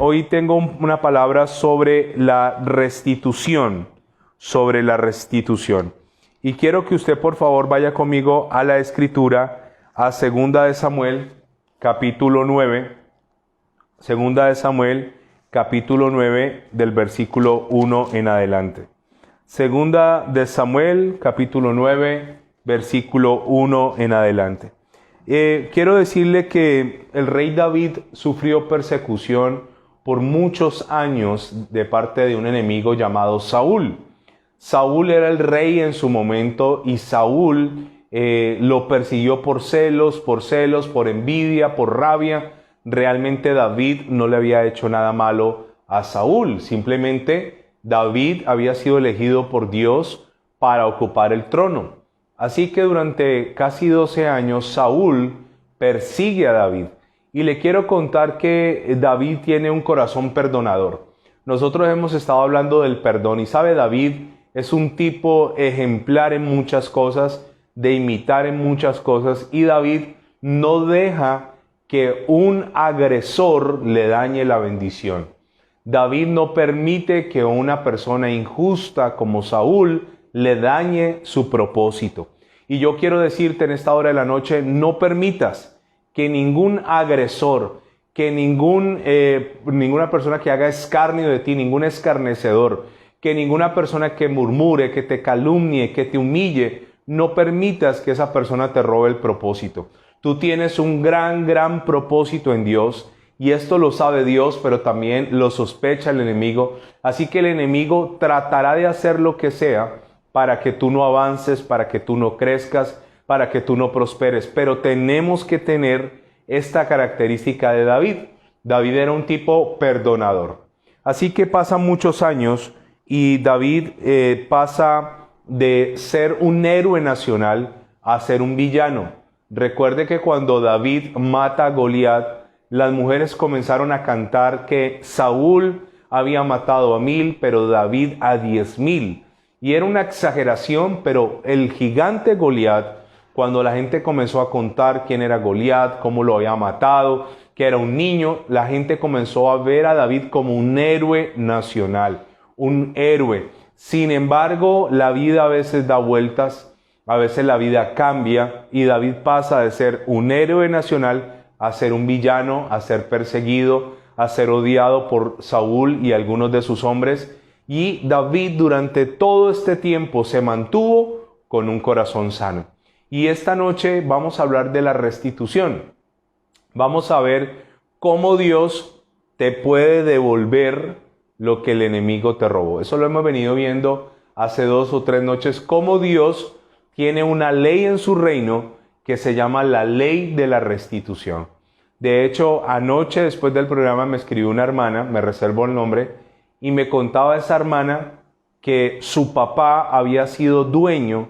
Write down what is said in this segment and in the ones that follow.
Hoy tengo una palabra sobre la restitución, Y quiero que usted por favor vaya conmigo a la Escritura, a 2 de Samuel, capítulo 9. 2 de Samuel, capítulo 9, del versículo 1 en adelante. 2 de Samuel, capítulo 9, versículo 1 en adelante. Quiero decirle que el rey David sufrió persecución por muchos años de parte de un enemigo llamado Saúl. Saúl era el rey en su momento y Saúl lo persiguió por celos, por envidia, por rabia. Realmente David no le había hecho nada malo a Saúl. Simplemente David había sido elegido por Dios para ocupar el trono. Así que durante casi 12 años Saúl persigue a David. Y le quiero contar que David tiene un corazón perdonador. Nosotros hemos estado hablando del perdón y sabe, David es un tipo ejemplar en muchas cosas, de imitar en muchas cosas, y David no deja que un agresor le dañe la bendición. David no permite que una persona injusta como Saúl le dañe su propósito. Y yo quiero decirte en esta hora de la noche, no permitas que ningún agresor, que ninguna persona que haga escarnio de ti, ningún escarnecedor, que ninguna persona que murmure, que te calumnie, que te humille, no permitas que esa persona te robe el propósito. Tú tienes un gran propósito en Dios y esto lo sabe Dios, pero también lo sospecha el enemigo. Así que el enemigo tratará de hacer lo que sea para que tú no avances, para que tú no crezcas, para que tú no prosperes. Pero tenemos que tener esta característica de David. David era un tipo perdonador. Así que pasan muchos años y David pasa de ser un héroe nacional a ser un villano. Recuerde que cuando David mata a Goliat, las mujeres comenzaron a cantar que Saúl había matado a 1000, pero David a 10,000. Y era una exageración, pero el gigante Goliat, cuando la gente comenzó a contar quién era Goliat, cómo lo había matado, que era un niño, la gente comenzó a ver a David como un héroe nacional, un héroe. Sin embargo, la vida a veces da vueltas, a veces la vida cambia y David pasa de ser un héroe nacional a ser un villano, a ser perseguido, a ser odiado por Saúl y algunos de sus hombres. Y David durante todo este tiempo se mantuvo con un corazón sano. Y esta noche vamos a hablar de la restitución. Vamos a ver cómo Dios te puede devolver lo que el enemigo te robó. Eso lo hemos venido viendo hace 2 o 3 noches, cómo Dios tiene una ley en su reino que se llama la ley de la restitución. De hecho, anoche después del programa me escribió una hermana, me reservo el nombre, y me contaba esa hermana que su papá había sido dueño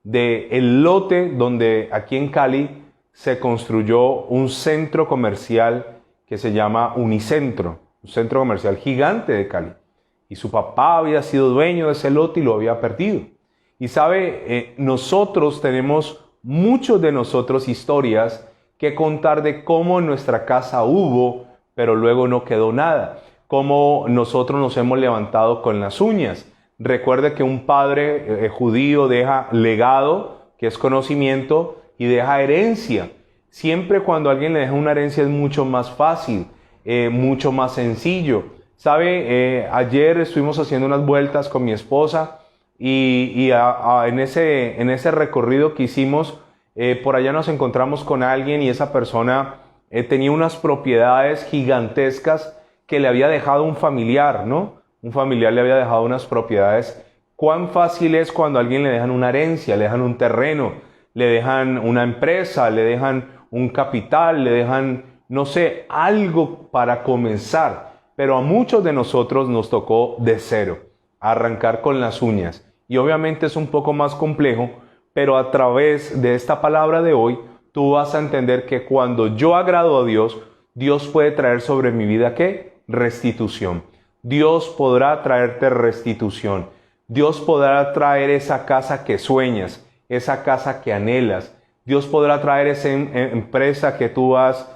del lote donde aquí en Cali se construyó un centro comercial que se llama Unicentro, un centro comercial gigante de Cali. Y su papá había sido dueño de ese lote y lo había perdido. Y sabe, muchos de nosotros historias que contar de cómo en nuestra casa hubo, pero luego no quedó nada. Cómo nosotros nos hemos levantado con las uñas. Recuerde que un padre judío deja legado, que es conocimiento, y deja herencia. Siempre cuando alguien le deja una herencia es mucho más fácil, mucho más sencillo. ¿Sabe? Ayer estuvimos haciendo unas vueltas con mi esposa y en ese recorrido que hicimos, por allá nos encontramos con alguien y esa persona tenía unas propiedades gigantescas que le había dejado un familiar, ¿no? Un familiar le había dejado unas propiedades. Cuán fácil es cuando a alguien le dejan una herencia, le dejan un terreno, le dejan una empresa, le dejan un capital, le dejan, no sé, algo para comenzar. Pero a muchos de nosotros nos tocó de cero, arrancar con las uñas. Y obviamente es un poco más complejo, pero a través de esta palabra de hoy, tú vas a entender que cuando yo agrado a Dios, Dios puede traer sobre mi vida, ¿qué? Restitución. Dios podrá traerte restitución. Dios podrá traer esa casa que sueñas, esa casa que anhelas. Dios podrá traer esa empresa que tú has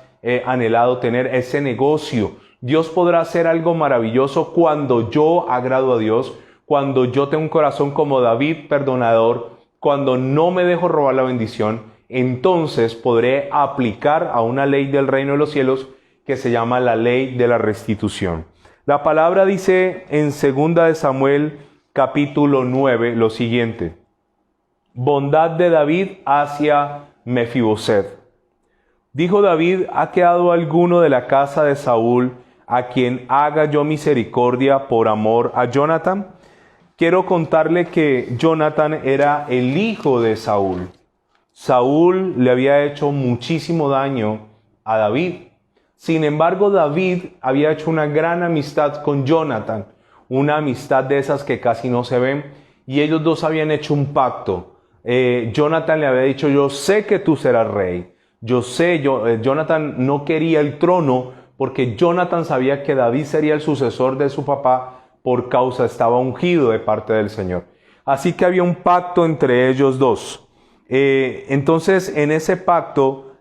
anhelado tener, ese negocio. Dios podrá hacer algo maravilloso cuando yo agrado a Dios, cuando yo tengo un corazón como David, perdonador, cuando no me dejo robar la bendición. Entonces podré aplicar a una ley del reino de los cielos que se llama la ley de la restitución. La palabra dice en 2 de Samuel capítulo 9 lo siguiente: bondad de David hacia Mefiboset. Dijo David: ¿ha quedado alguno de la casa de Saúl a quien haga yo misericordia por amor a Jonathan? Quiero contarle que Jonathan era el hijo de Saúl. Saúl le había hecho muchísimo daño a David. Sin embargo, David había hecho una gran amistad con Jonathan, una amistad de esas que casi no se ven, y ellos dos habían hecho un pacto. Jonathan le había dicho: yo sé que tú serás rey. Jonathan no quería el trono porque Jonathan sabía que David sería el sucesor de su papá por causa, estaba ungido de parte del Señor. Así que había un pacto entre ellos dos. Entonces, en ese pacto,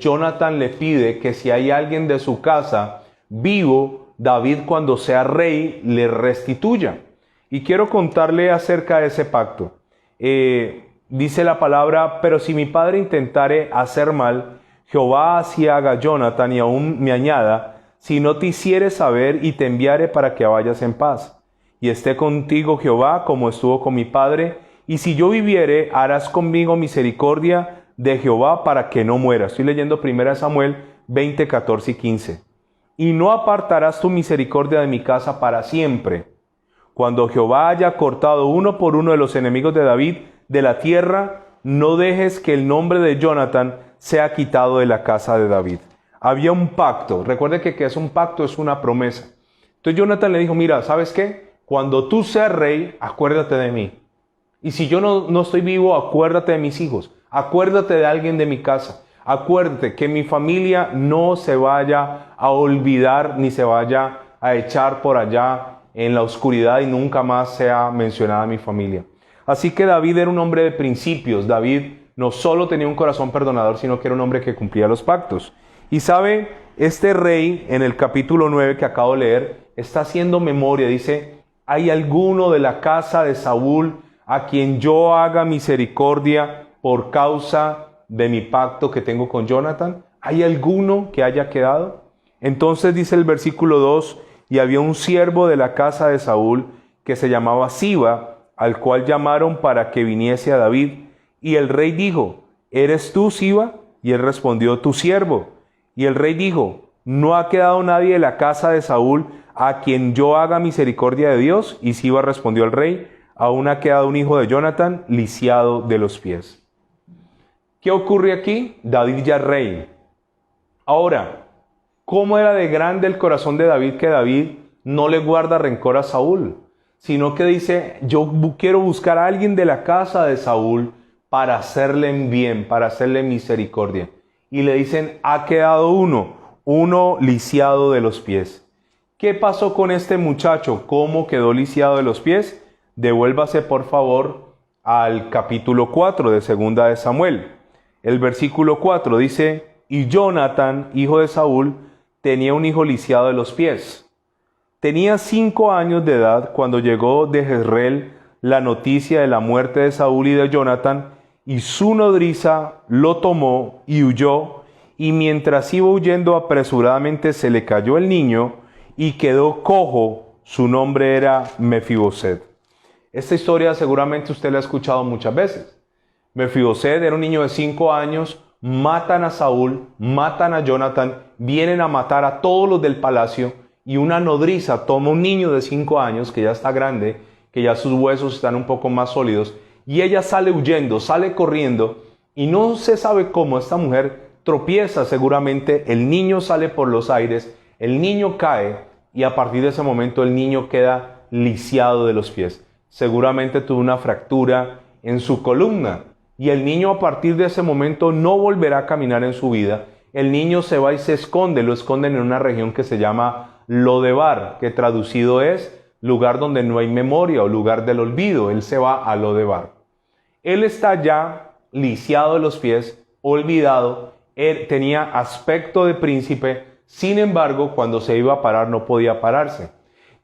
Jonathan le pide que si hay alguien de su casa vivo, David, cuando sea rey, le restituya. Y quiero contarle acerca de ese pacto. Dice la palabra: pero si mi padre intentare hacer mal, Jehová así haga a Jonathan y aún me añada, si no te hiciere saber y te enviare para que vayas en paz. Y esté contigo Jehová como estuvo con mi padre, y si yo viviere, harás conmigo misericordia de Jehová para que no muera. Estoy leyendo 1 Samuel 20, 14 y 15. Y no apartarás tu misericordia de mi casa para siempre. Cuando Jehová haya cortado uno por uno de los enemigos de David de la tierra, no dejes que el nombre de Jonathan sea quitado de la casa de David. Había un pacto. Recuerde que es un pacto, es una promesa. Entonces Jonathan le dijo: mira, ¿sabes qué? Cuando tú seas rey, acuérdate de mí. Y si yo no estoy vivo, acuérdate de mis hijos. Acuérdate de alguien de mi casa. Acuérdate que mi familia no se vaya a olvidar ni se vaya a echar por allá en la oscuridad y nunca más sea mencionada mi familia. Así que David era un hombre de principios. David no solo tenía un corazón perdonador, sino que era un hombre que cumplía los pactos. Y sabe, este rey en el capítulo 9 que acabo de leer, está haciendo memoria. Dice: ¿hay alguno de la casa de Saúl a quien yo haga misericordia por causa de mi pacto que tengo con Jonathan? ¿Hay alguno que haya quedado? Entonces dice el versículo 2: y había un siervo de la casa de Saúl que se llamaba Siba, al cual llamaron para que viniese a David. Y el rey dijo: ¿eres tú, Siba? Y él respondió: tu siervo. Y el rey dijo: ¿no ha quedado nadie de la casa de Saúl a quien yo haga misericordia de Dios? Y Siba respondió al rey: aún ha quedado un hijo de Jonathan, lisiado de los pies. ¿Qué ocurre aquí? David ya es rey. Ahora, ¿cómo era de grande el corazón de David que David no le guarda rencor a Saúl? Sino que dice: yo quiero buscar a alguien de la casa de Saúl para hacerle bien, para hacerle misericordia. Y le dicen: ha quedado uno lisiado de los pies. ¿Qué pasó con este muchacho? ¿Cómo quedó lisiado de los pies? Devuélvase por favor al capítulo 4 de 2 de Samuel. El versículo 4 dice: y Jonathan, hijo de Saúl, tenía un hijo lisiado de los pies. Tenía 5 años de edad cuando llegó de Jezreel la noticia de la muerte de Saúl y de Jonathan, y su nodriza lo tomó y huyó, y mientras iba huyendo apresuradamente se le cayó el niño y quedó cojo. Su nombre era Mefiboset. Esta historia seguramente usted la ha escuchado muchas veces. Mefiboset era un niño de 5 años, matan a Saúl, matan a Jonathan, vienen a matar a todos los del palacio, y una nodriza toma un niño de 5 años que ya está grande, que ya sus huesos están un poco más sólidos, y ella sale huyendo, sale corriendo, y no se sabe cómo esta mujer tropieza seguramente, el niño sale por los aires, el niño cae, y a partir de ese momento el niño queda lisiado de los pies. Seguramente tuvo una fractura en su columna, y el niño a partir de ese momento no volverá a caminar en su vida. El niño se va y se esconde, lo esconden en una región que se llama Lodebar, que traducido es lugar donde no hay memoria o lugar del olvido. Él se va a Lodebar. Él está ya lisiado de los pies, olvidado, tenía aspecto de príncipe, sin embargo, cuando se iba a parar no podía pararse.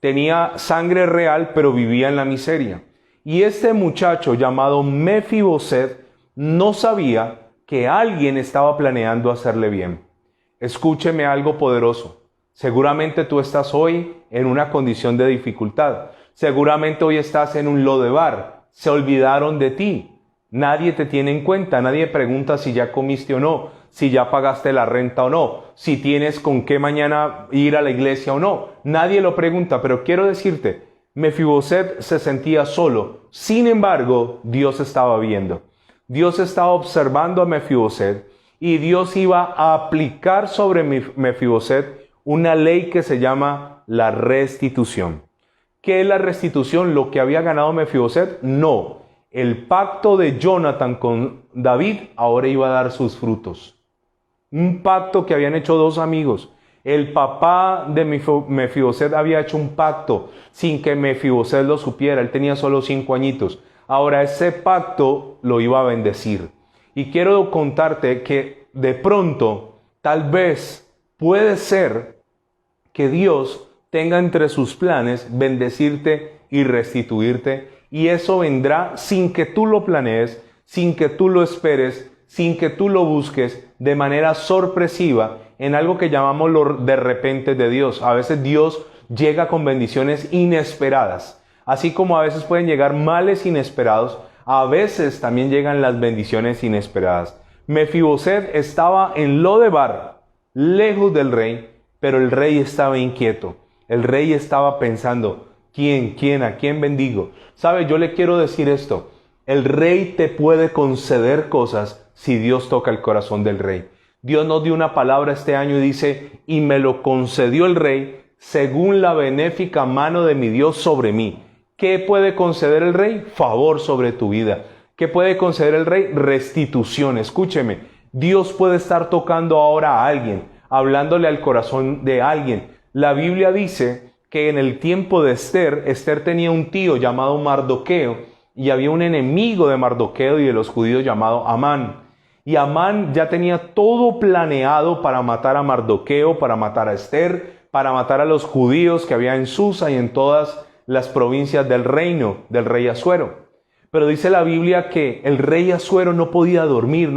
Tenía sangre real, pero vivía en la miseria. Y este muchacho llamado Mefiboset no sabía que alguien estaba planeando hacerle bien. Escúcheme algo poderoso. Seguramente tú estás hoy en una condición de dificultad. Seguramente hoy estás en un Lodebar. Se olvidaron de ti. Nadie te tiene en cuenta. Nadie pregunta si ya comiste o no, si ya pagaste la renta o no, si tienes con qué mañana ir a la iglesia o no. Nadie lo pregunta, pero quiero decirte, Mefiboset se sentía solo. Sin embargo, Dios estaba viendo. Dios estaba observando a Mefiboset y Dios iba a aplicar sobre Mefiboset una ley que se llama la restitución. ¿Qué es la restitución? ¿Lo que había ganado Mefiboset? No. El pacto de Jonathan con David ahora iba a dar sus frutos. Un pacto que habían hecho dos amigos. El papá de Mefiboset había hecho un pacto sin que Mefiboset lo supiera. Él tenía solo 5 añitos. Ahora ese pacto lo iba a bendecir. Y quiero contarte que de pronto, tal vez, puede ser que Dios tenga entre sus planes bendecirte y restituirte. Y eso vendrá sin que tú lo planees, sin que tú lo esperes, sin que tú lo busques, de manera sorpresiva, en algo que llamamos lo de repente de Dios. A veces Dios llega con bendiciones inesperadas. Así como a veces pueden llegar males inesperados, a veces también llegan las bendiciones inesperadas. Mefiboset estaba en Lodebar, lejos del rey, pero el rey estaba inquieto. El rey estaba pensando, ¿a quién bendigo? ¿Sabe? Yo le quiero decir esto. El rey te puede conceder cosas si Dios toca el corazón del rey. Dios nos dio una palabra este año y dice, y me lo concedió el rey según la benéfica mano de mi Dios sobre mí. ¿Qué puede conceder el rey? Favor sobre tu vida. ¿Qué puede conceder el rey? Restitución. Escúcheme, Dios puede estar tocando ahora a alguien, hablándole al corazón de alguien. La Biblia dice que en el tiempo de Esther tenía un tío llamado Mardoqueo, y había un enemigo de Mardoqueo y de los judíos llamado Amán. Y Amán ya tenía todo planeado para matar a Mardoqueo, para matar a Esther, para matar a los judíos que había en Susa y en todas las provincias del reino del rey Asuero. Pero dice la Biblia que el rey Asuero no podía dormir,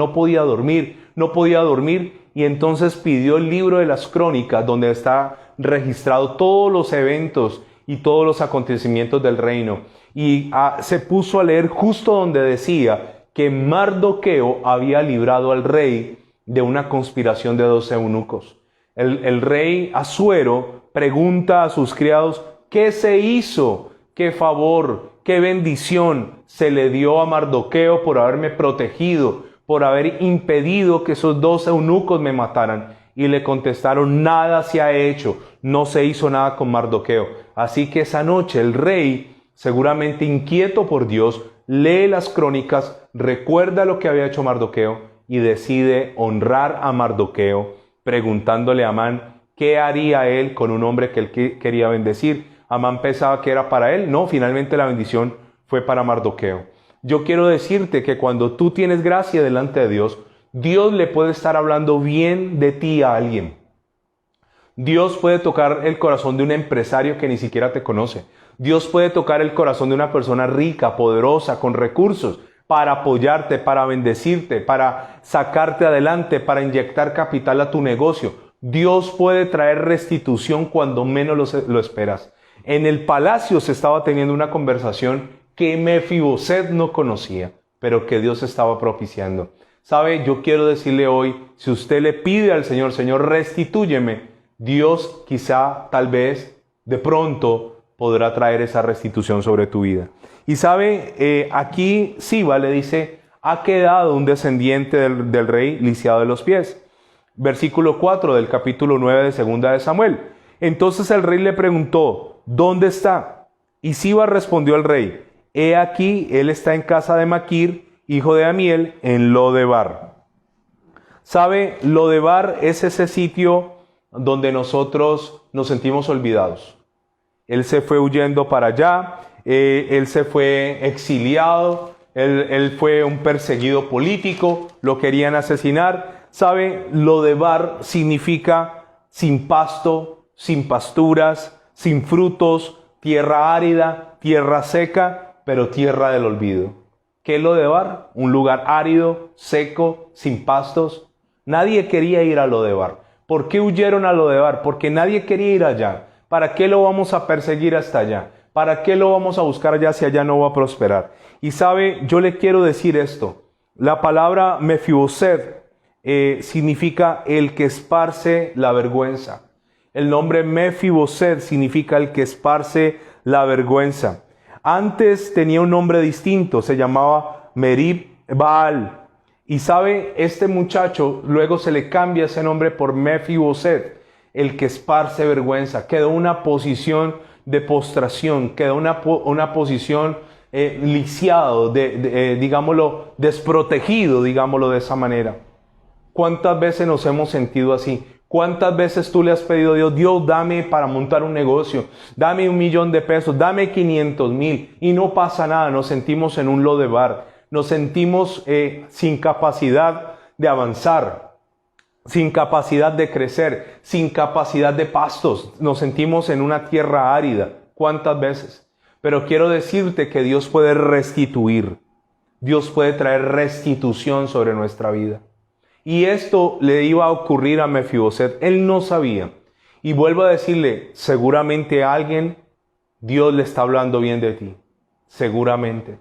y entonces pidió el libro de las crónicas, donde está registrado todos los eventos y todos los acontecimientos del reino. Y se puso a leer justo donde decía que Mardoqueo había librado al rey de una conspiración de 2 eunucos. El rey Asuero pregunta a sus criados, ¿qué se hizo? ¿Qué favor? ¿Qué bendición se le dio a Mardoqueo por haberme protegido, por haber impedido que esos 2 eunucos me mataran? Y le contestaron, nada se ha hecho, no se hizo nada con Mardoqueo. Así que esa noche el rey, seguramente inquieto por Dios, lee las crónicas, recuerda lo que había hecho Mardoqueo y decide honrar a Mardoqueo, preguntándole a Amán qué haría él con un hombre que él quería bendecir. Amán pensaba que era para él. No, finalmente la bendición fue para Mardoqueo. Yo quiero decirte que cuando tú tienes gracia delante de Dios, Dios le puede estar hablando bien de ti a alguien. Dios puede tocar el corazón de un empresario que ni siquiera te conoce. Dios puede tocar el corazón de una persona rica, poderosa, con recursos, para apoyarte, para bendecirte, para sacarte adelante, para inyectar capital a tu negocio. Dios puede traer restitución cuando menos lo esperas. En el palacio se estaba teniendo una conversación que Mefiboset no conocía, pero que Dios estaba propiciando. ¿Sabe? Yo quiero decirle hoy, si usted le pide al Señor, Señor, restitúyeme, Dios quizá, tal vez, de pronto, podrá traer esa restitución sobre tu vida. Y sabe, aquí Siba le dice, ha quedado un descendiente del rey lisiado de los pies. Versículo 4 del capítulo 9 de segunda de Samuel. Entonces el rey le preguntó, ¿dónde está? Y Siba respondió al rey, he aquí, él está en casa de Maquir, hijo de Amiel, en Lodebar. ¿Sabe? Lodebar es ese sitio donde nosotros nos sentimos olvidados. Él se fue huyendo para allá, él se fue exiliado, él fue un perseguido político, lo querían asesinar. ¿Sabe? Lodebar significa sin pasto, sin pasturas, sin frutos, tierra árida, tierra seca, pero tierra del olvido. ¿Qué es Lodebar? Un lugar árido, seco, sin pastos. Nadie quería ir a Lodebar. ¿Por qué huyeron a Lodebar? Porque nadie quería ir allá. ¿Para qué lo vamos a perseguir hasta allá? ¿Para qué lo vamos a buscar allá si allá no va a prosperar? Y sabe, yo le quiero decir esto. La palabra Mefiboset significa el que esparce la vergüenza. El nombre Mefiboset significa el que esparce la vergüenza. Antes tenía un nombre distinto, se llamaba Merib Baal. Y sabe, este muchacho luego se le cambia ese nombre por Mefiboset, el que esparce vergüenza. Quedó una posición de postración, quedó una posición lisiado, digámoslo, desprotegido, digámoslo de esa manera. ¿Cuántas veces nos hemos sentido así? ¿Cuántas veces tú le has pedido a Dios, Dios, dame para montar un negocio, dame $1,000,000, dame 500,000 y no pasa nada? Nos sentimos en un Lodebar, nos sentimos sin capacidad de avanzar, sin capacidad de crecer, sin capacidad de pastos, nos sentimos en una tierra árida. ¿Cuántas veces? Pero quiero decirte que Dios puede restituir, Dios puede traer restitución sobre nuestra vida. Y esto le iba a ocurrir a Mefiboset. Él no sabía. Y vuelvo a decirle, seguramente a alguien Dios le está hablando bien de ti. Seguramente.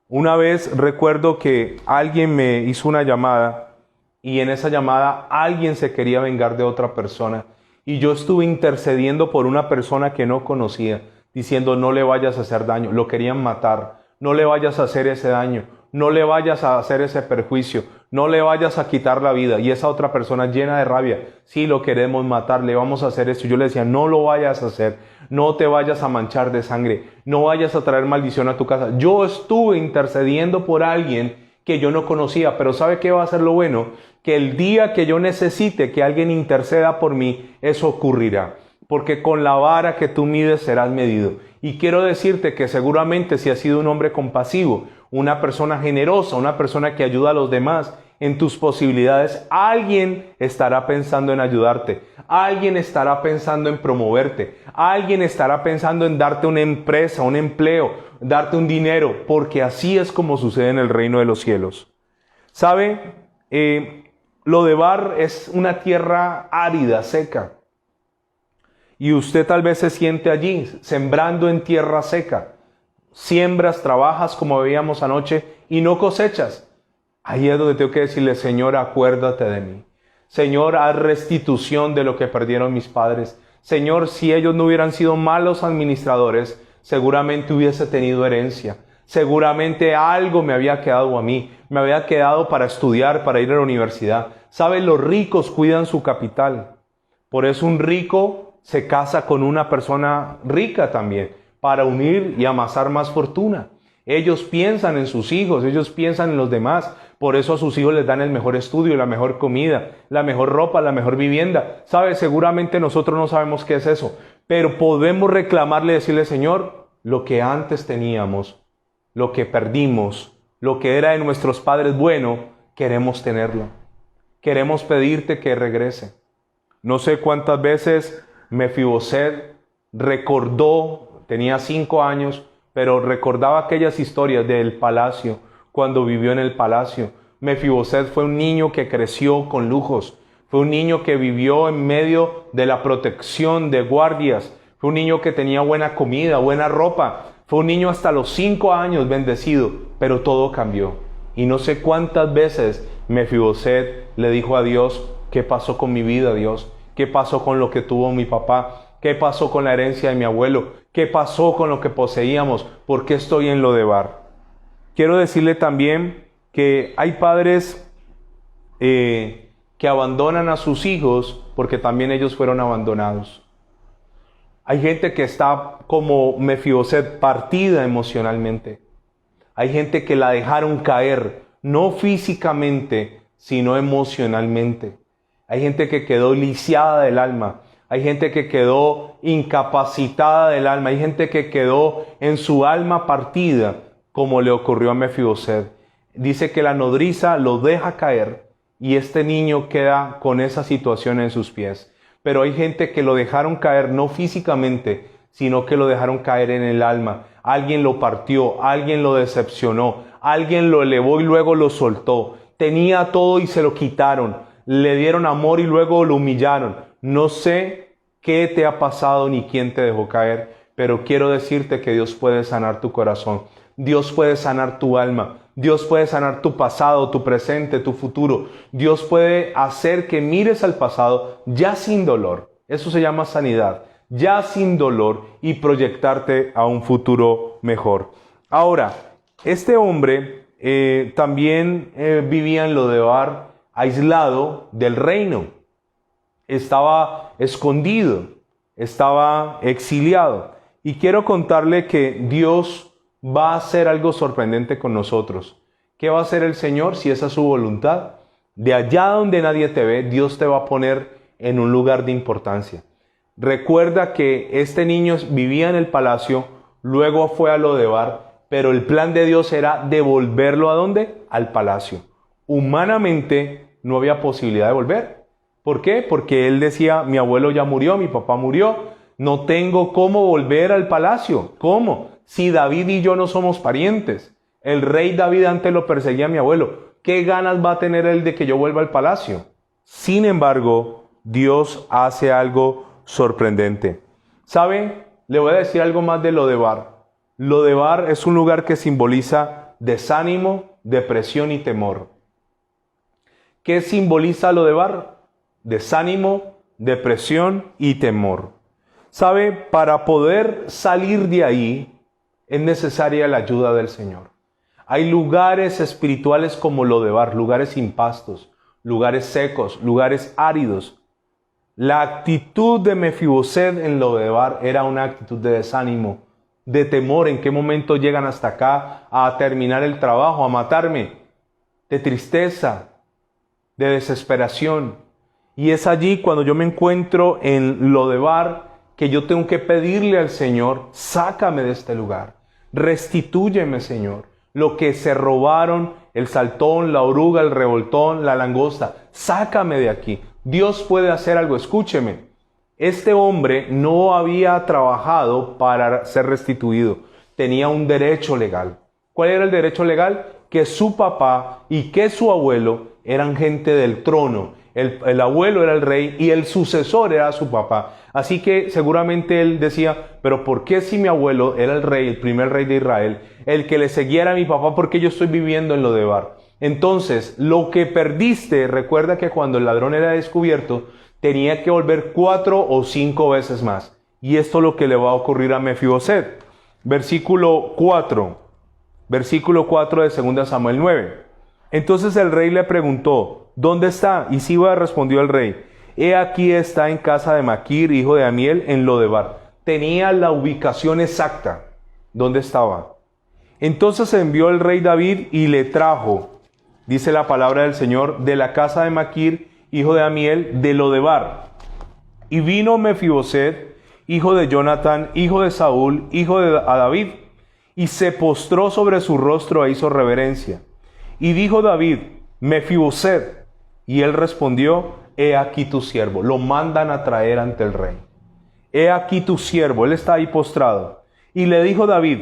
Una vez recuerdo que alguien me hizo una llamada y en esa llamada alguien se quería vengar de otra persona. Y yo estuve intercediendo por una persona que no conocía, diciendo no le vayas a hacer daño. Lo querían matar. No le vayas a hacer ese daño. No le vayas a hacer ese perjuicio, no le vayas a quitar la vida. Y esa otra persona llena de rabia, sí, lo queremos matar, le vamos a hacer esto. Yo le decía, no lo vayas a hacer, no te vayas a manchar de sangre, no vayas a traer maldición a tu casa. Yo estuve intercediendo por alguien que yo no conocía, pero ¿sabe qué va a ser lo bueno? Que el día que yo necesite que alguien interceda por mí, eso ocurrirá. Porque con la vara que tú mides serás medido. Y quiero decirte que seguramente si has sido un hombre compasivo, una persona generosa, una persona que ayuda a los demás en tus posibilidades, alguien estará pensando en ayudarte, alguien estará pensando en promoverte, alguien estará pensando en darte una empresa, un empleo, darte un dinero, porque así es como sucede en el reino de los cielos. ¿Sabe? Lodebar es una tierra árida, seca. Y usted tal vez se siente allí, sembrando en tierra seca. Siembras, trabajas como veíamos anoche y no cosechas. Ahí es donde tengo que decirle, Señor, acuérdate de mí. Señor, haz restitución de lo que perdieron mis padres. Señor, si ellos no hubieran sido malos administradores, seguramente hubiese tenido herencia. Seguramente algo me había quedado a mí. Me había quedado para estudiar, para ir a la universidad. ¿Saben? Los ricos cuidan su capital. Por eso un rico se casa con una persona rica también, para unir y amasar más fortuna. Ellos piensan en sus hijos, ellos piensan en los demás. Por eso a sus hijos les dan el mejor estudio, la mejor comida, la mejor ropa, la mejor vivienda. ¿Sabe? Seguramente nosotros no sabemos qué es eso, pero podemos reclamarle y decirle, Señor, lo que antes teníamos, lo que perdimos, lo que era de nuestros padres bueno, queremos tenerlo. Queremos pedirte que regrese. No sé cuántas veces Mefiboset recordó, tenía 5 años, pero recordaba aquellas historias del palacio, cuando vivió en el palacio. Mefiboset fue un niño que creció con lujos, fue un niño que vivió en medio de la protección de guardias, fue un niño que tenía buena comida, buena ropa, fue un niño hasta los 5 años bendecido, pero todo cambió. Y no sé cuántas veces Mefiboset le dijo a Dios, ¿qué pasó con mi vida, Dios? ¿Qué pasó con lo que tuvo mi papá? ¿Qué pasó con la herencia de mi abuelo? ¿Qué pasó con lo que poseíamos? ¿Por qué estoy en Lodebar? Quiero decirle también que hay padres que abandonan a sus hijos porque también ellos fueron abandonados. Hay gente que está como Mefiboset, partida emocionalmente. Hay gente que la dejaron caer, no físicamente, sino emocionalmente. Hay gente que quedó lisiada del alma. Hay gente que quedó incapacitada del alma. Hay gente que quedó en su alma partida como le ocurrió a Mefiboset. Dice que la nodriza lo deja caer y este niño queda con esa situación en sus pies. Pero hay gente que lo dejaron caer no físicamente, sino que lo dejaron caer en el alma. Alguien lo partió, alguien lo decepcionó, alguien lo elevó y luego lo soltó. Tenía todo y se lo quitaron. Le dieron amor y luego lo humillaron. No sé qué te ha pasado ni quién te dejó caer, pero quiero decirte que Dios puede sanar tu corazón. Dios puede sanar tu alma. Dios puede sanar tu pasado, tu presente, tu futuro. Dios puede hacer que mires al pasado ya sin dolor. Eso se llama sanidad. Ya sin dolor y proyectarte a un futuro mejor. Ahora, este hombre también vivía en Lodebar, aislado del reino. Estaba escondido, estaba exiliado. Y quiero contarle que Dios va a hacer algo sorprendente con nosotros. ¿Qué va a hacer el Señor si esa es su voluntad? De allá donde nadie te ve, Dios te va a poner en un lugar de importancia. Recuerda que este niño vivía en el palacio, luego fue a Lodebar, pero el plan de Dios era devolverlo ¿a dónde? Al palacio. Humanamente no había posibilidad de volver. ¿Por qué? Porque él decía, mi abuelo ya murió, mi papá murió, no tengo cómo volver al palacio. ¿Cómo? Si David y yo no somos parientes. El rey David antes lo perseguía a mi abuelo. ¿Qué ganas va a tener él de que yo vuelva al palacio? Sin embargo, Dios hace algo sorprendente. ¿Sabe? Le voy a decir algo más de Lodebar. Lodebar es un lugar que simboliza desánimo, depresión y temor. ¿Qué simboliza Lodebar? Desánimo, depresión y temor. ¿Sabe? Para poder salir de ahí es necesaria la ayuda del Señor. Hay lugares espirituales como Lodebar, lugares sin pastos, lugares secos, lugares áridos. La actitud de Mefiboset en Lodebar era una actitud de desánimo, de temor. ¿En qué momento llegan hasta acá a terminar el trabajo, a matarme? De tristeza, de desesperación. Y es allí cuando yo me encuentro en Lodebar que yo tengo que pedirle al Señor, sácame de este lugar, restitúyeme, Señor, lo que se robaron, el saltón, la oruga, el revoltón, la langosta, sácame de aquí. Dios puede hacer algo. Escúcheme, este hombre no había trabajado para ser restituido, tenía un derecho legal. ¿Cuál era el derecho legal? Que su papá y que su abuelo eran gente del trono. El abuelo era el rey y el sucesor era su papá. Así que seguramente él decía, pero ¿por qué si mi abuelo era el rey, el primer rey de Israel, el que le seguía era mi papá, por qué yo estoy viviendo en Lodebar? Entonces, lo que perdiste, recuerda que cuando el ladrón era descubierto, tenía que volver 4 o 5 veces más. Y esto es lo que le va a ocurrir a Mefiboset. Versículo 4 de 2 Samuel 9. Entonces el rey le preguntó, ¿dónde está? Y Siba respondió el rey, he aquí está en casa de Maquir, hijo de Amiel, en Lodebar. Tenía la ubicación exacta. ¿Dónde estaba? Entonces envió el rey David y le trajo, dice la palabra del Señor, de la casa de Maquir, hijo de Amiel, de Lodebar. Y vino Mefiboset, hijo de Jonatán, hijo de Saúl, hijo de David, y se postró sobre su rostro e hizo reverencia. Y dijo David, Mefiboset, y él respondió, he aquí tu siervo. Lo mandan a traer ante el rey. He aquí tu siervo, él está ahí postrado. Y le dijo David,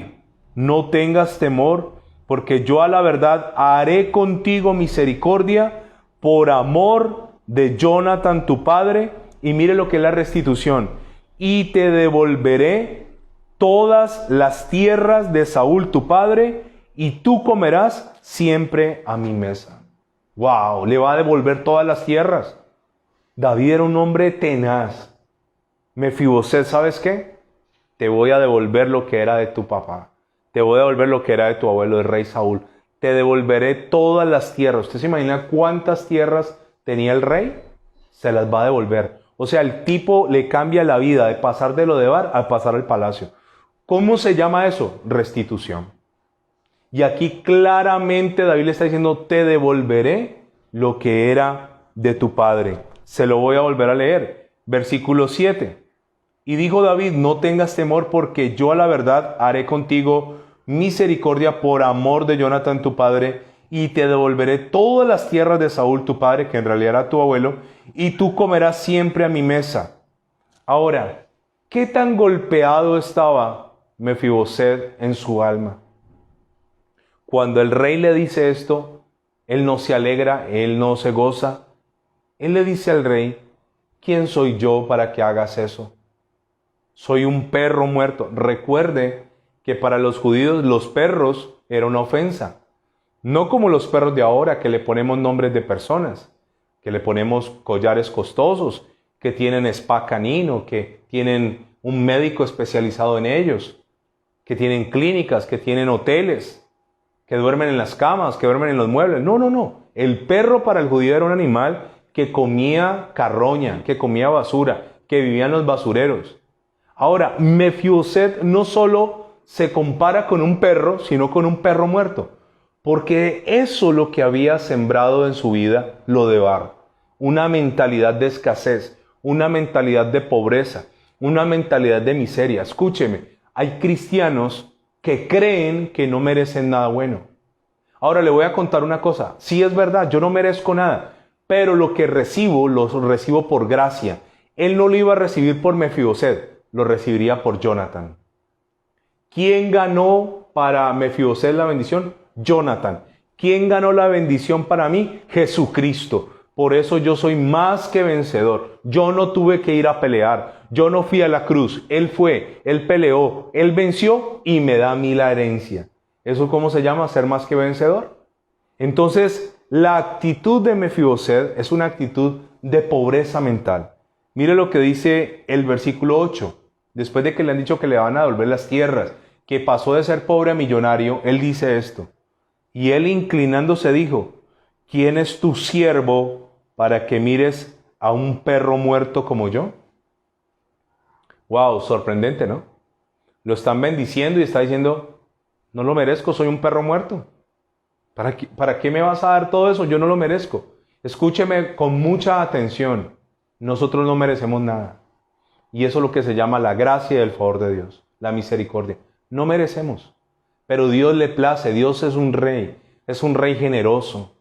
no tengas temor, porque yo a la verdad haré contigo misericordia por amor de Jonatán tu padre. Y mire lo que es la restitución. Y te devolveré todas las tierras de Saúl tu padre, y tú comerás siempre a mi mesa. ¡Wow! Le va a devolver todas las tierras. David era un hombre tenaz. Mefiboset, ¿sabes qué? Te voy a devolver lo que era de tu papá. Te voy a devolver lo que era de tu abuelo, el rey Saúl. Te devolveré todas las tierras. ¿Usted se imagina cuántas tierras tenía el rey? Se las va a devolver. O sea, el tipo le cambia la vida de pasar de Lodebar a pasar al palacio. ¿Cómo se llama eso? Restitución. Y aquí claramente David le está diciendo, te devolveré lo que era de tu padre. Se lo voy a volver a leer. Versículo 7. Y dijo David, no tengas temor, porque yo a la verdad haré contigo misericordia por amor de Jonathan tu padre, y te devolveré todas las tierras de Saúl tu padre, que en realidad era tu abuelo, y tú comerás siempre a mi mesa. Ahora, ¿qué tan golpeado estaba Mefiboset en su alma? Cuando el rey le dice esto, él no se alegra, él no se goza. Él le dice al rey: ¿quién soy yo para que hagas eso? Soy un perro muerto. Recuerde que para los judíos los perros era una ofensa. No como los perros de ahora, que le ponemos nombres de personas, que le ponemos collares costosos, que tienen spa canino, que tienen un médico especializado en ellos, que tienen clínicas, que tienen hoteles, que duermen en las camas, que duermen en los muebles. No, no, no. El perro para el judío era un animal que comía carroña, que comía basura, que vivía en los basureros. Ahora, Mefiboset no solo se compara con un perro, sino con un perro muerto, porque eso lo que había sembrado en su vida lo Lodebar, una mentalidad de escasez, una mentalidad de pobreza, una mentalidad de miseria. Escúcheme, hay cristianos que creen que no merecen nada bueno. Ahora le voy a contar una cosa. Sí, es verdad, yo no merezco nada, pero lo que recibo, lo recibo por gracia. Él no lo iba a recibir por Mefiboset, lo recibiría por Jonathan. ¿Quién ganó para Mefiboset la bendición? Jonathan. ¿Quién ganó la bendición para mí? Jesucristo. Por eso yo soy más que vencedor. Yo no tuve que ir a pelear. Yo no fui a la cruz. Él fue, Él peleó, Él venció y me da a mí la herencia. ¿Eso cómo se llama? Ser más que vencedor. Entonces, la actitud de Mefiboset es una actitud de pobreza mental. Mire lo que dice el versículo 8. Después de que le han dicho que le van a devolver las tierras, que pasó de ser pobre a millonario, él dice esto. Y él, inclinándose, dijo: ¿quién es tu siervo para que mires a un perro muerto como yo? Wow, sorprendente, ¿no? Lo están bendiciendo y está diciendo: no lo merezco, soy un perro muerto. ¿Para qué me vas a dar todo eso? Yo no lo merezco. Escúcheme con mucha atención. Nosotros no merecemos nada. Y eso es lo que se llama la gracia y el favor de Dios, la misericordia. No merecemos. Pero Dios le place. Dios es un rey generoso.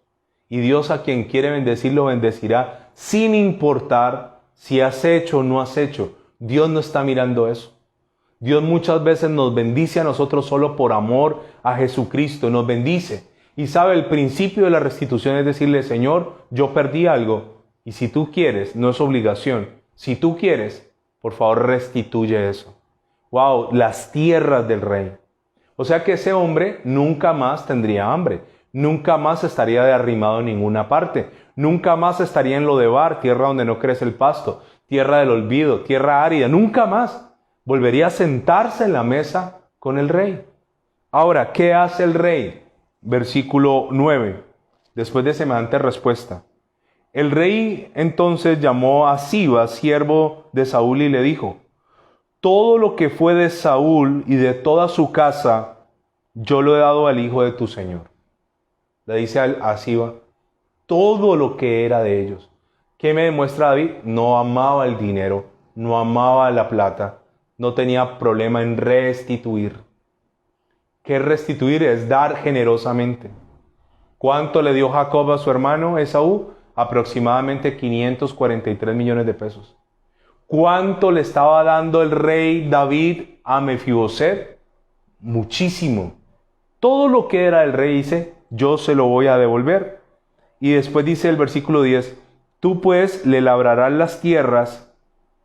Y Dios, a quien quiere bendecir, lo bendecirá sin importar si has hecho o no has hecho. Dios no está mirando eso. Dios muchas veces nos bendice a nosotros solo por amor a Jesucristo. Nos bendice. Y sabe, el principio de la restitución es decirle: Señor, yo perdí algo. Y si tú quieres, no es obligación. Si tú quieres, por favor, restituye eso. Wow, las tierras del rey. O sea que ese hombre nunca más tendría hambre. Nunca más estaría de arrimado en ninguna parte. Nunca más estaría en Lodebar, tierra donde no crece el pasto, tierra del olvido, tierra árida. Nunca más volvería a sentarse en la mesa con el rey. Ahora, ¿qué hace el rey? Versículo 9, después de semejante respuesta. El rey entonces llamó a Siba, siervo de Saúl, y le dijo: todo lo que fue de Saúl y de toda su casa, yo lo he dado al hijo de tu señor. Le dice a Siba todo lo que era de ellos. ¿Qué me demuestra David? No amaba el dinero, no amaba la plata, no tenía problema en restituir. ¿Qué es restituir? Es dar generosamente. ¿Cuánto le dio Jacob a su hermano Esaú? Aproximadamente 543 millones de pesos. ¿Cuánto le estaba dando el rey David a Mefiboset? Muchísimo. Todo lo que era el rey dice: yo se lo voy a devolver. Y después dice el versículo 10: tú pues le labrarás las tierras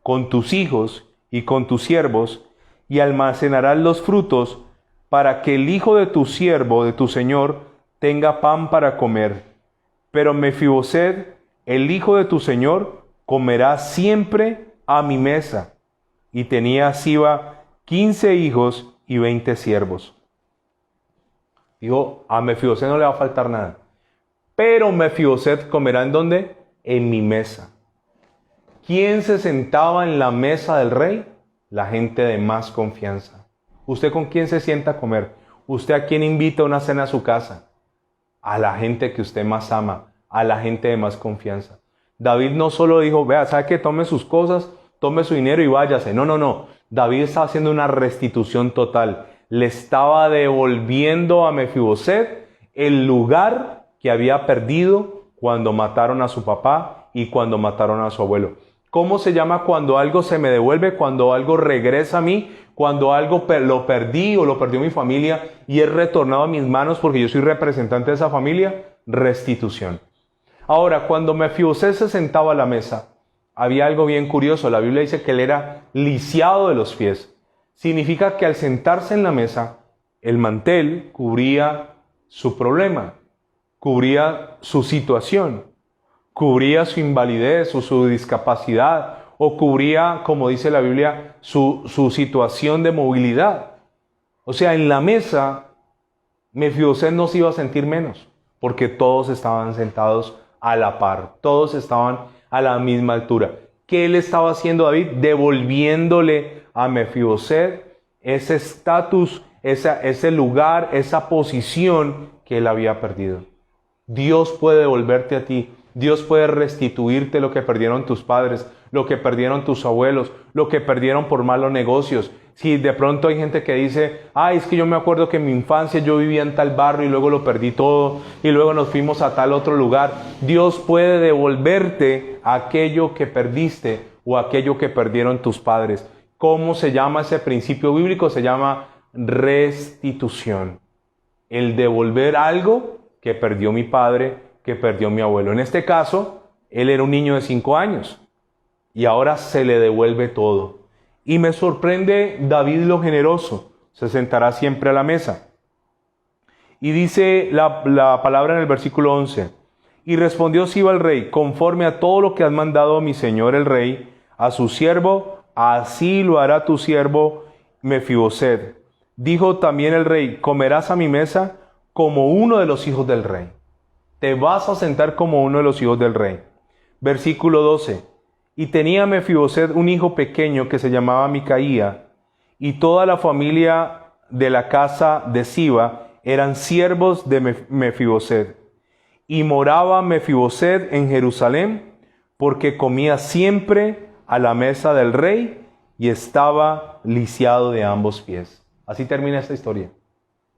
con tus hijos y con tus siervos, y almacenarás los frutos, para que el hijo de tu siervo, de tu señor, tenga pan para comer. Pero Mefiboset, el hijo de tu señor, comerá siempre a mi mesa. Y tenía Siba 15 hijos y 20 siervos. Dijo: a Mefiboset no le va a faltar nada. Pero Mefiboset comerá ¿en dónde? En mi mesa. ¿Quién se sentaba en la mesa del rey? La gente de más confianza. ¿Usted con quién se sienta a comer? ¿Usted a quién invita a una cena a su casa? A la gente que usted más ama, a la gente de más confianza. David no solo dijo: vea, ¿sabe qué? Tome sus cosas, tome su dinero y váyase. No, no, no. David está haciendo una restitución total. le estaba devolviendo a Mefiboset el lugar que había perdido cuando mataron a su papá y cuando mataron a su abuelo. ¿Cómo se llama cuando algo se me devuelve, cuando algo regresa a mí, cuando algo lo perdí o lo perdió mi familia y es retornado a mis manos porque yo soy representante de esa familia? Restitución. Ahora, cuando Mefiboset se sentaba a la mesa, había algo bien curioso. La Biblia dice que él era lisiado de los pies. Significa que al sentarse en la mesa, el mantel cubría su problema, cubría su situación, cubría su invalidez o su discapacidad, o cubría, como dice la Biblia, su situación de movilidad. O sea, en la mesa, Mefiboset no se iba a sentir menos, porque todos estaban sentados a la par, todos estaban a la misma altura. ¿Qué él estaba haciendo, David? Devolviéndole a Mefiboset ese estatus, ese lugar, esa posición que él había perdido. Dios puede devolverte a ti. Dios puede restituirte lo que perdieron tus padres, lo que perdieron tus abuelos, lo que perdieron por malos negocios. Si de pronto hay gente que dice, ay, es que yo me acuerdo que en mi infancia yo vivía en tal barrio y luego lo perdí todo y luego nos fuimos a tal otro lugar. Dios puede devolverte aquello que perdiste o aquello que perdieron tus padres. ¿Cómo se llama ese principio bíblico? Se llama restitución. El devolver algo que perdió mi padre, que perdió mi abuelo. En este caso, él era un niño de 5 años y ahora se le devuelve todo. Y me sorprende David lo generoso. Se sentará siempre a la mesa. Y dice la palabra en el versículo 11. Y respondió Siba al rey, conforme a todo lo que has mandado mi señor el rey, a su siervo, así lo hará tu siervo Mefiboset. Dijo también el rey, comerás a mi mesa como uno de los hijos del rey. Te vas a sentar como uno de los hijos del rey. Versículo 12. Y tenía Mefiboset un hijo pequeño que se llamaba Micaía, y toda la familia de la casa de Siba eran siervos de Mefiboset. Y moraba Mefiboset en Jerusalén, porque comía siempre a la mesa del rey y estaba lisiado de ambos pies. Así termina esta historia.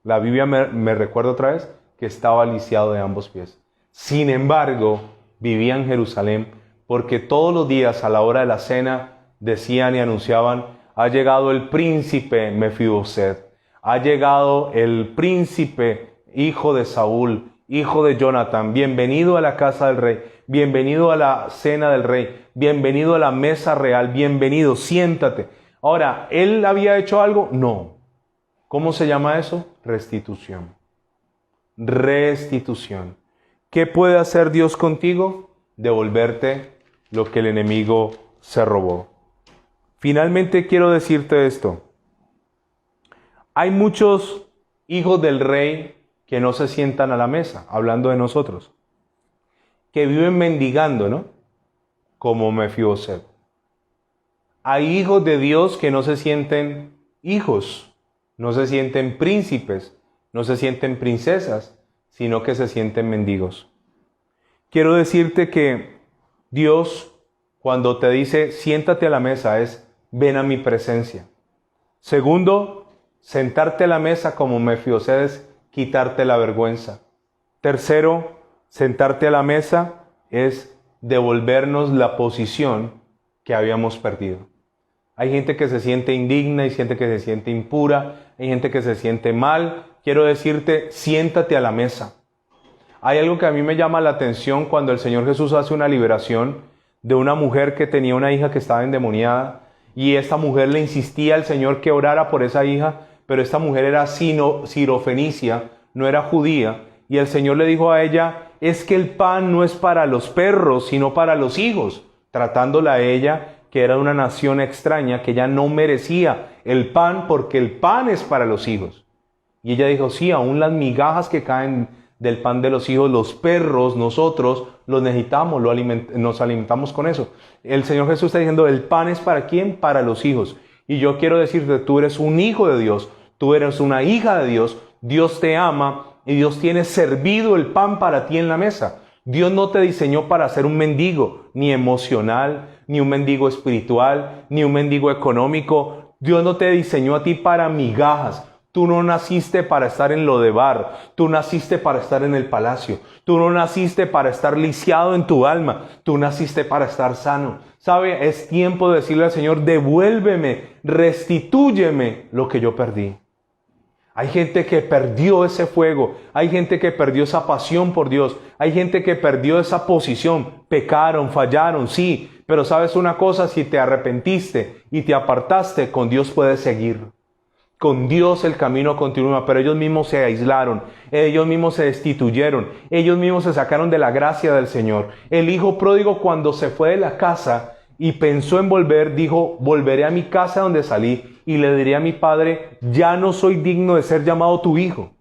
La Biblia me recuerda otra vez que estaba lisiado de ambos pies. Sin embargo, vivía en Jerusalén porque todos los días a la hora de la cena decían y anunciaban, ha llegado el príncipe Mefiboset, ha llegado el príncipe hijo de Saúl, hijo de Jonathan, bienvenido a la casa del rey, bienvenido a la cena del rey, bienvenido a la mesa real, bienvenido, siéntate. Ahora, ¿él había hecho algo? No. ¿Cómo se llama eso? Restitución. Restitución. ¿Qué puede hacer Dios contigo? Devolverte lo que el enemigo se robó. Finalmente quiero decirte esto. Hay muchos hijos del rey que no se sientan a la mesa, hablando de nosotros, que viven mendigando, ¿no? Como Mefiboset. Hay hijos de Dios que no se sienten hijos, no se sienten príncipes, no se sienten princesas, sino que se sienten mendigos. Quiero decirte que Dios, cuando te dice siéntate a la mesa, es ven a mi presencia. Segundo, sentarte a la mesa como Mefiboset es quitarte la vergüenza. Tercero, sentarte a la mesa es devolvernos la posición que habíamos perdido. Hay gente que se siente indigna, hay gente que se siente impura, hay gente que se siente mal. Quiero decirte, siéntate a la mesa. Hay algo que a mí me llama la atención cuando el Señor Jesús hace una liberación de una mujer que tenía una hija que estaba endemoniada y esta mujer le insistía al Señor que orara por esa hija, pero esta mujer era sirofenicia, no era judía, y el Señor le dijo a ella, es que el pan no es para los perros, sino para los hijos, tratándola a ella que era de una nación extraña, que ella no merecía el pan porque el pan es para los hijos. Y ella dijo, sí, aún las migajas que caen del pan de los hijos, los perros, nosotros los necesitamos, nos alimentamos con eso. El Señor Jesús está diciendo, el pan es para ¿quién? Para los hijos. Y yo quiero decirte, tú eres un hijo de Dios, tú eres una hija de Dios, Dios te ama y Dios tiene servido el pan para ti en la mesa. Dios no te diseñó para ser un mendigo, ni emocional, ni un mendigo espiritual, ni un mendigo económico. Dios no te diseñó a ti para migajas. Tú no naciste para estar en Lodebar, tú naciste para estar en el palacio, tú no naciste para estar lisiado en tu alma, tú naciste para estar sano. ¿Sabe? Es tiempo de decirle al Señor, devuélveme, restitúyeme lo que yo perdí. Hay gente que perdió ese fuego, hay gente que perdió esa pasión por Dios, hay gente que perdió esa posición, pecaron, fallaron, sí, pero sabes una cosa, si te arrepentiste y te apartaste, con Dios puedes seguir. Con Dios el camino continúa, pero ellos mismos se aislaron, ellos mismos se destituyeron, ellos mismos se sacaron de la gracia del Señor. El hijo pródigo cuando se fue de la casa y pensó en volver, dijo, volveré a mi casa donde salí y le diré a mi padre, ya no soy digno de ser llamado tu hijo.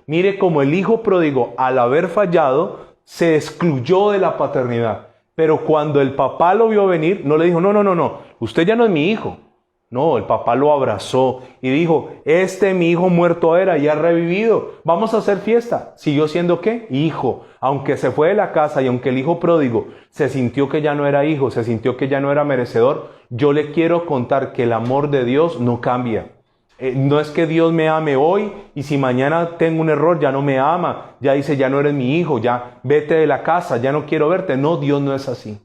Mire como el hijo pródigo al haber fallado se excluyó de la paternidad, pero cuando el papá lo vio venir, no le dijo, no, usted ya no es mi hijo. No, el papá lo abrazó y dijo, mi hijo muerto era y ha revivido, vamos a hacer fiesta. ¿Siguió siendo qué? Hijo. Aunque se fue de la casa y aunque el hijo pródigo se sintió que ya no era hijo, se sintió que ya no era merecedor, yo le quiero contar que el amor de Dios no cambia. No es que Dios me ame hoy y si mañana tengo un error ya no me ama, ya dice ya no eres mi hijo, ya vete de la casa, ya no quiero verte. No, Dios no es así.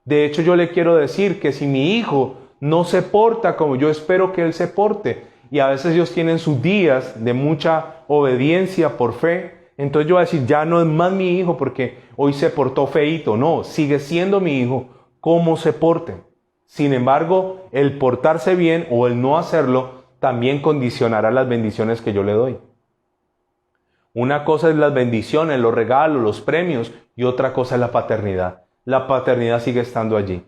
De hecho yo le quiero decir que si mi hijo no se porta como yo espero que él se porte, y a veces ellos tienen sus días de mucha obediencia por fe, entonces yo voy a decir, ya no es más mi hijo porque hoy se portó feíto. No, sigue siendo mi hijo como se porte. Sin embargo, el portarse bien o el no hacerlo también condicionará las bendiciones que yo le doy. Una cosa es las bendiciones, los regalos, los premios, y otra cosa es la paternidad. La paternidad sigue estando allí.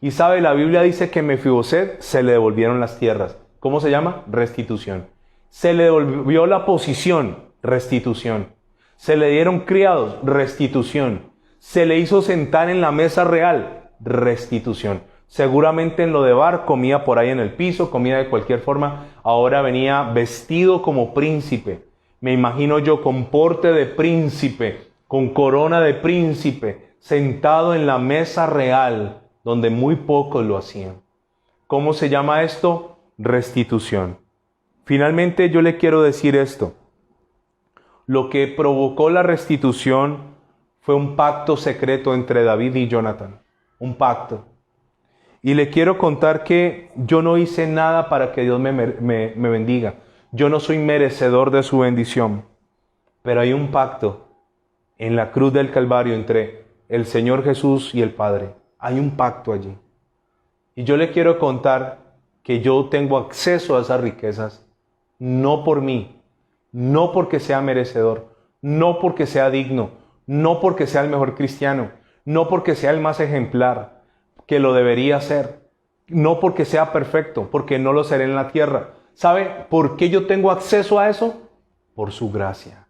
Y sabe, la Biblia dice que a Mefiboset se le devolvieron las tierras. ¿Cómo se llama? Restitución. Se le devolvió la posición, restitución. Se le dieron criados, restitución. Se le hizo sentar en la mesa real, restitución. Seguramente en Lodebar comía por ahí en el piso, comía de cualquier forma. Ahora venía vestido como príncipe. Me imagino yo con porte de príncipe, con corona de príncipe, sentado en la mesa real, donde muy pocos lo hacían. ¿Cómo se llama esto? Restitución. Finalmente yo le quiero decir esto. Lo que provocó la restitución fue un pacto secreto entre David y Jonathan. Un pacto. Y le quiero contar que yo no hice nada para que Dios me bendiga. Yo no soy merecedor de su bendición. Pero hay un pacto en la cruz del Calvario entre el Señor Jesús y el Padre. Hay un pacto allí. Y yo le quiero contar que yo tengo acceso a esas riquezas, no por mí, no porque sea merecedor, no porque sea digno, no porque sea el mejor cristiano, no porque sea el más ejemplar, que lo debería ser, no porque sea perfecto, porque no lo seré en la tierra. ¿Sabe por qué yo tengo acceso a eso? Por su gracia.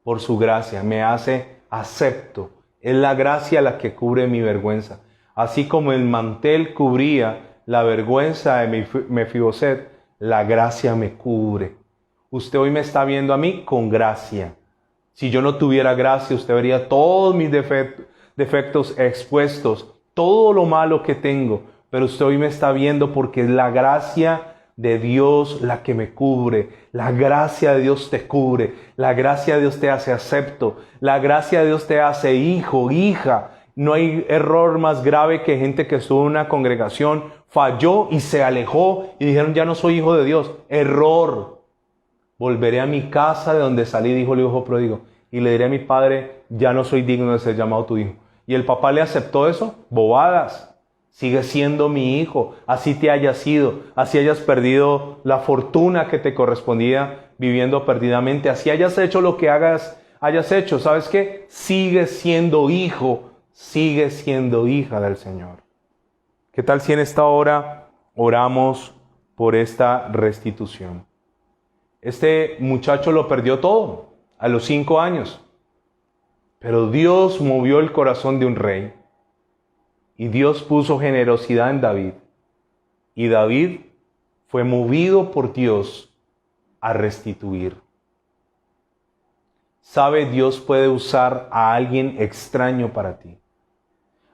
Por su gracia me hace acepto. Es la gracia la que cubre mi vergüenza. Así como el mantel cubría la vergüenza de Mefiboset, la gracia me cubre. Usted hoy me está viendo a mí con gracia. Si yo no tuviera gracia, usted vería todos mis defectos expuestos, todo lo malo que tengo. Pero usted hoy me está viendo porque es la gracia de Dios la que me cubre. La gracia de Dios te cubre. La gracia de Dios te hace acepto. La gracia de Dios te hace hijo, hija. No hay error más grave que gente que estuvo en una congregación, falló y se alejó y dijeron, ya no soy hijo de Dios. Error. Volveré a mi casa de donde salí, dijo el hijo pródigo, y le diré a mi padre, ya no soy digno de ser llamado tu hijo. ¿Y el papá le aceptó eso? Bobadas. Sigue siendo mi hijo, así te hayas ido, así hayas perdido la fortuna que te correspondía viviendo perdidamente, así hayas hecho lo que hayas hecho. ¿Sabes qué? Sigue siendo hijo, sigue siendo hija del Señor. ¿Qué tal si en esta hora oramos por esta restitución? Este muchacho lo perdió todo a los 5 años, pero Dios movió el corazón de un rey. Y Dios puso generosidad en David. Y David fue movido por Dios a restituir. ¿Sabe? Dios puede usar a alguien extraño para ti.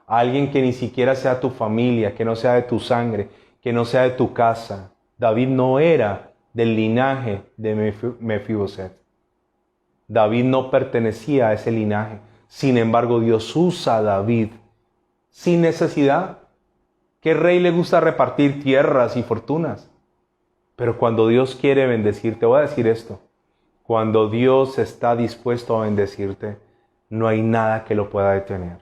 A alguien que ni siquiera sea tu familia, que no sea de tu sangre, que no sea de tu casa. David no era del linaje de Mefiboset. David no pertenecía a ese linaje. Sin embargo, Dios usa a David sin necesidad. ¿Qué rey le gusta repartir tierras y fortunas? Pero cuando Dios quiere bendecirte, te voy a decir esto. Cuando Dios está dispuesto a bendecirte, no hay nada que lo pueda detener.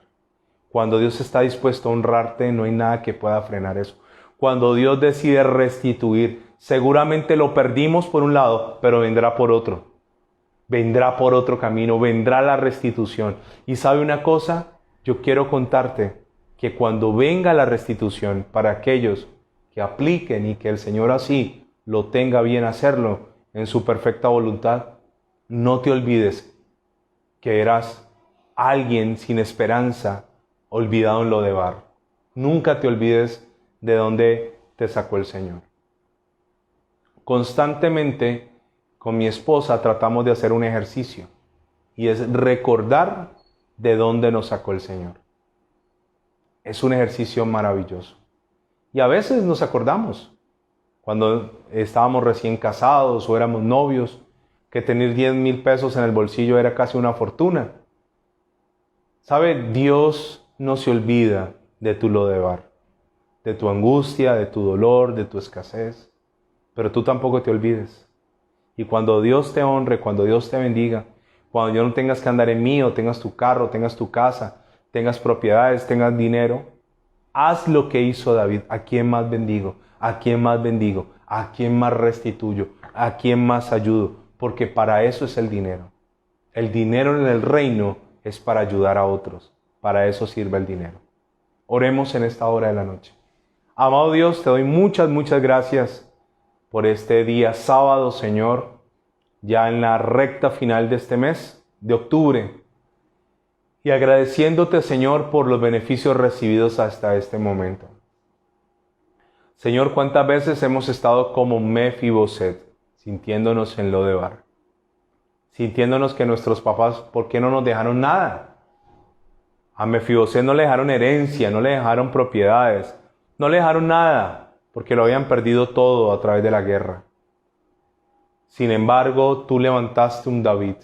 Cuando Dios está dispuesto a honrarte, no hay nada que pueda frenar eso. Cuando Dios decide restituir, seguramente lo perdimos por un lado, pero vendrá por otro. Vendrá por otro camino, vendrá la restitución. Y ¿sabe una cosa? Yo quiero contarte que cuando venga la restitución para aquellos que apliquen y que el Señor así lo tenga bien hacerlo en su perfecta voluntad, no te olvides que eras alguien sin esperanza, olvidado en lo de Bar. Nunca te olvides de dónde te sacó el Señor. Constantemente con mi esposa tratamos de hacer un ejercicio y es recordar de dónde nos sacó el Señor. Es un ejercicio maravilloso. Y a veces nos acordamos, cuando estábamos recién casados o éramos novios, que tener 10,000 pesos en el bolsillo era casi una fortuna. ¿Sabe? Dios no se olvida de tu lodebar, de tu angustia, de tu dolor, de tu escasez. Pero tú tampoco te olvides. Y cuando Dios te honre, cuando Dios te bendiga, cuando ya no tengas que andar en mío, tengas tu carro, tengas tu casa, tengas propiedades, tengas dinero, haz lo que hizo David. ¿A quién más bendigo? ¿A quién más bendigo? ¿A quién más restituyo? ¿A quién más ayudo? Porque para eso es el dinero. El dinero en el reino es para ayudar a otros. Para eso sirve el dinero. Oremos en esta hora de la noche. Amado Dios, te doy muchas gracias por este día sábado, Señor, ya en la recta final de este mes de octubre. Y agradeciéndote, Señor, por los beneficios recibidos hasta este momento. Señor, ¿cuántas veces hemos estado como Mefiboset, sintiéndonos en Lodebar? Sintiéndonos que nuestros papás, ¿por qué no nos dejaron nada? A Mefiboset no le dejaron herencia, no le dejaron propiedades, no le dejaron nada, porque lo habían perdido todo a través de la guerra. Sin embargo, tú levantaste un David.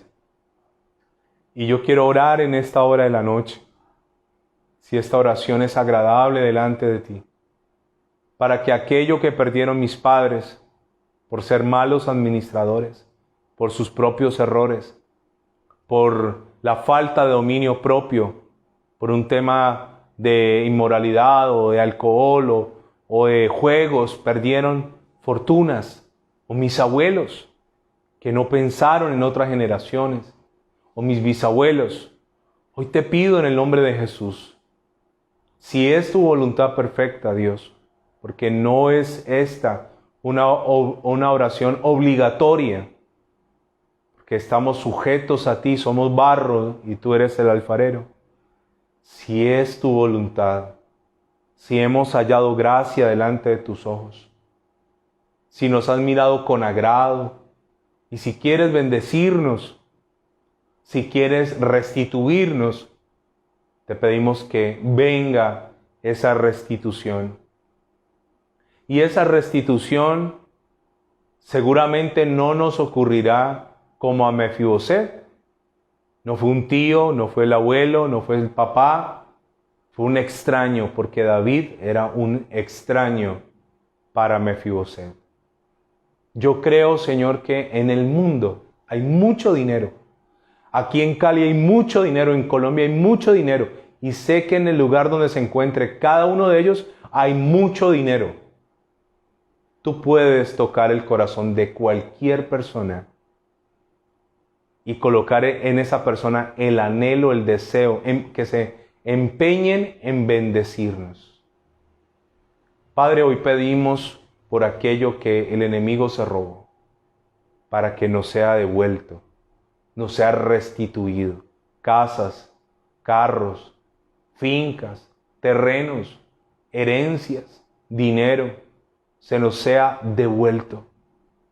Y yo quiero orar en esta hora de la noche, si esta oración es agradable delante de ti, para que aquello que perdieron mis padres por ser malos administradores, por sus propios errores, por la falta de dominio propio, por un tema de inmoralidad o de alcohol o de juegos, perdieron fortunas, o mis abuelos que no pensaron en otras generaciones, o mis bisabuelos. Hoy te pido en el nombre de Jesús, si es tu voluntad perfecta, Dios, porque no es esta una oración obligatoria, porque estamos sujetos a ti, somos barro y tú eres el alfarero. Si es tu voluntad, si hemos hallado gracia delante de tus ojos, si nos has mirado con agrado, y si quieres bendecirnos, si quieres restituirnos, te pedimos que venga esa restitución. Y esa restitución seguramente no nos ocurrirá como a Mefiboset. No fue un tío, no fue el abuelo, no fue el papá, fue un extraño, porque David era un extraño para Mefiboset. Yo creo, Señor, que en el mundo hay mucho dinero. Aquí en Cali hay mucho dinero, en Colombia hay mucho dinero. Y sé que en el lugar donde se encuentre cada uno de ellos hay mucho dinero. Tú puedes tocar el corazón de cualquier persona y colocar en esa persona el anhelo, el deseo, que se empeñen en bendecirnos. Padre, hoy pedimos por aquello que el enemigo se robó, para que nos sea devuelto, nos sea restituido. Casas, carros, fincas, terrenos, herencias, dinero, se nos sea devuelto,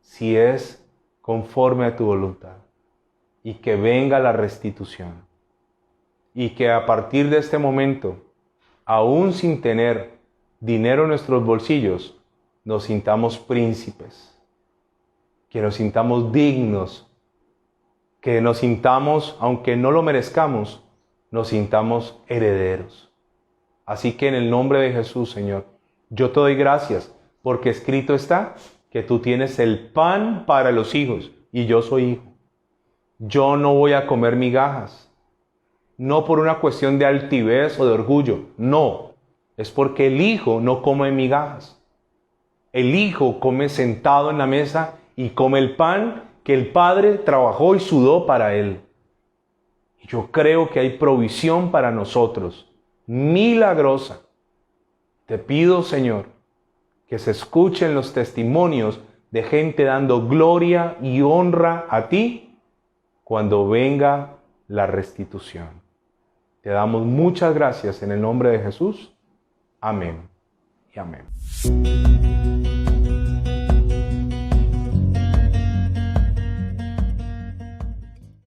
si es conforme a tu voluntad. Y que venga la restitución. Y que a partir de este momento, aún sin tener dinero en nuestros bolsillos, nos sintamos príncipes. que nos sintamos dignos, que nos sintamos, aunque no lo merezcamos, nos sintamos herederos. Así que en el nombre de Jesús, Señor, yo te doy gracias porque escrito está que tú tienes el pan para los hijos y yo soy hijo. Yo no voy a comer migajas, no por una cuestión de altivez o de orgullo, no, es porque el hijo no come migajas. El hijo come sentado en la mesa y come el pan que el padre trabajó y sudó para él. Y yo creo que hay provisión para nosotros, milagrosa. Te pido, Señor, que se escuchen los testimonios de gente dando gloria y honra a ti cuando venga la restitución. Te damos muchas gracias en el nombre de Jesús. Amén y amén.